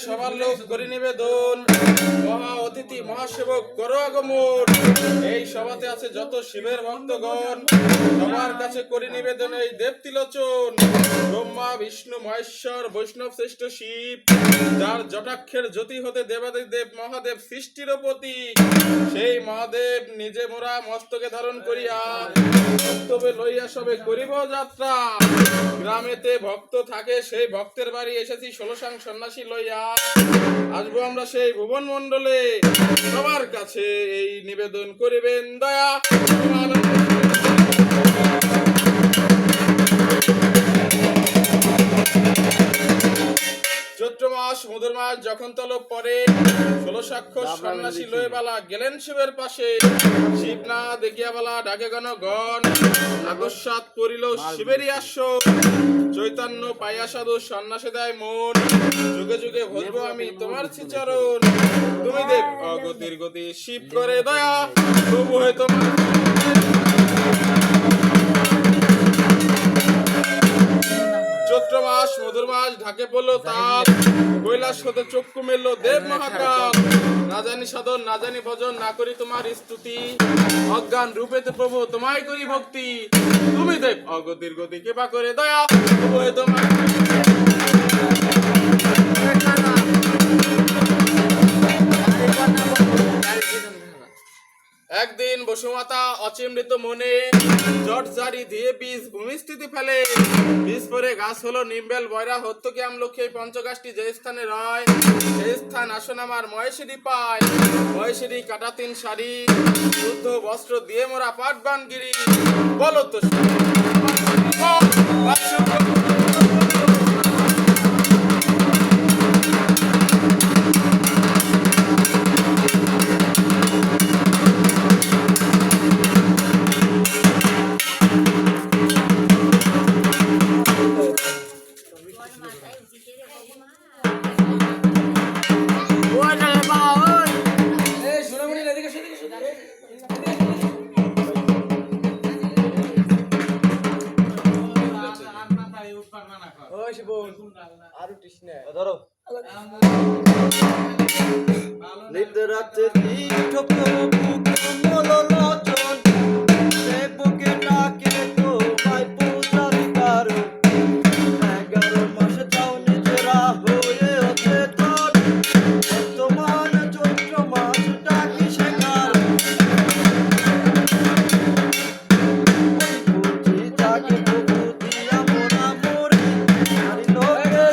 সবার লোক করি নিবেদন, মহা অতিথি মহাসেবক করো আগমন। এই সভাতে আছে যত শিবের ভক্তগণ, সবার কাছে করি নিবেদন এই দেবতিলোচন। ব্রহ্মা বিষ্ণু মহেশ্বর বৈষ্ণব শ্রেষ্ঠ শিব, যার জটাক্ষের জ্যোতি হতে দেবাদিদেব মহাদেব সৃষ্টির পতি। সেই মহাদেব নিজে মোরা মস্তকে ধারণ করিয়া বক্তব্যে লইয়া সবে করিব যাত্রা। গ্রামেতে ভক্ত থাকে, সেই ভক্তের বাড়ি এসেছি 16 সন্ন্যাসী লইয়া। আসবো আমরা সেই ভুবন মণ্ডলে, সবার কাছে এই নিবেদন করিবেন দয়া। চৈত্র মাস মধুর মাস যখন তলব পরে, 16 সন্ন্যাসী লয়ে বালা গেলেন শিবের পাশে। শিব না দেখিয়া বালা ডাকে গণ, আকস্মাৎ করিল শিবেরই আসো। চৈতন্য পাইয়া সাধু সন্ন্যাসে দেয় মন, যুগে যুগে ভজবো আমি তোমার শ্রীচরণ। তুমি দেব অগতির গতি, শিব করে দয়া, প্রভু হয়ে তোমার। চৈত্র মাস মধুর মাস ঢাকে পড়লো তাপ, কৈলাস হতে চক্ষু মেললো দেব মহাকাল। না জানি সাধন না জানি ভজন, না করি তোমার স্তুতি, অজ্ঞান রূপেতে প্রভু তোমায় করি ভক্তি। তুমি দেব অগতির গতি, কৃপা করে দয়া, প্রভু হয়ে তোমার। একদিন বসুমাতা অচিমৃত মনে, জট জারি দিয়ে বীজ ভূমিস্থিতি ফেলে। বীজ পরে গাছ হলো নিম্বেল বয়রা হত্যকি আমলক্ষী। এই পঞ্চগাছটি যে স্থানে রয়, সেই স্থান আসন আমার মহেশেরই পায়। মহেশেরই কাটা 3 শাড়ি, শুদ্ধ বস্ত্র দিয়ে মোরা পাটবান গিরি। বলো তো নিদ্রাতে মনোলোচন, সে বুকে ডাকে তোমায় পূজারি কারণ। 11 মাস যাও নিজেরা হয়ে অচেতন, বর্তমান চৈত্র মাস ডাকি সে কারণ। বুঝি তাকে প্রভু দিয়া মোরা মরি, নারী লোকে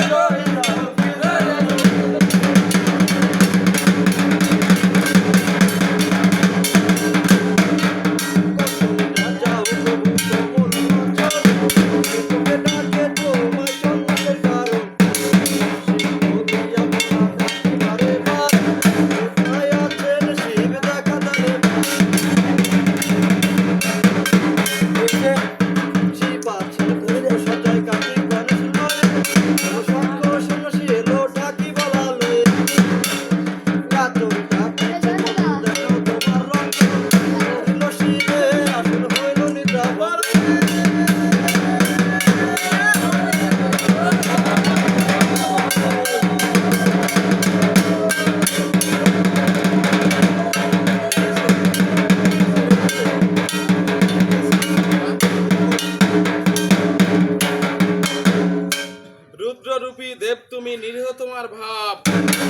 রূপী দেব তুমি, নিরীহ তোমার ভাব।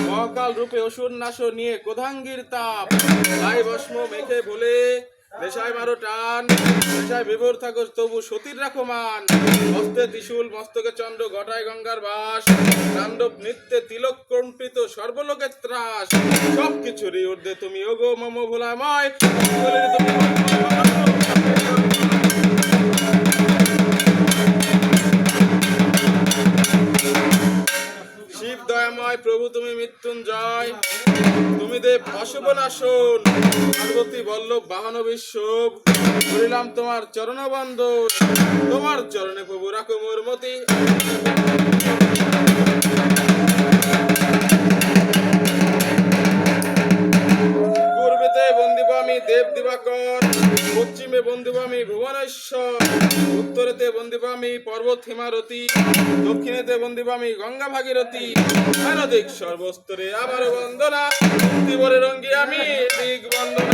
মহাকাল রূপে অসুর নাশ নিয়ে কোধাঙ্গীর তাপ। তাই ভস্ম মেখে বলে দেশায় মারো টান, দেশায় বিভোর থাকো তবু সতীর রাখো মান। হস্তে ত্রিশূল মস্তকে চন্দ্র, ঘটায় গঙ্গার বাস। তাণ্ডব নৃত্যে তিলক কম্পিত সর্বলোকের ত্রাস। সবকিছুরই ঊর্ধ্বে তুমি ওগো মম ভোলাময়। শিব দয়াময় প্রভু তুমি মৃত্যুঞ্জয়, তুমি দেব অশুভ নাশন। পার্বতী বল্লভ বাহন বিশ্বব, করিলাম তোমার চরণ বন্দন। তোমার চরণে প্রভু রাখো মোর মতি। পূর্বেতে বন্দিব আমি দেব দিবাকর, পশ্চিমে বন্দিব আমি ভুবনেশ্বর। উত্তরেতে বন্দিপামি পর্বত হিমারতী, দক্ষিণেতে বন্দিপামি গঙ্গা ভাগীরথী, এদিক সর্বস্তরে আবার বন্দনা, দিবরে রঙ্গি আমি দিক বন্দনা।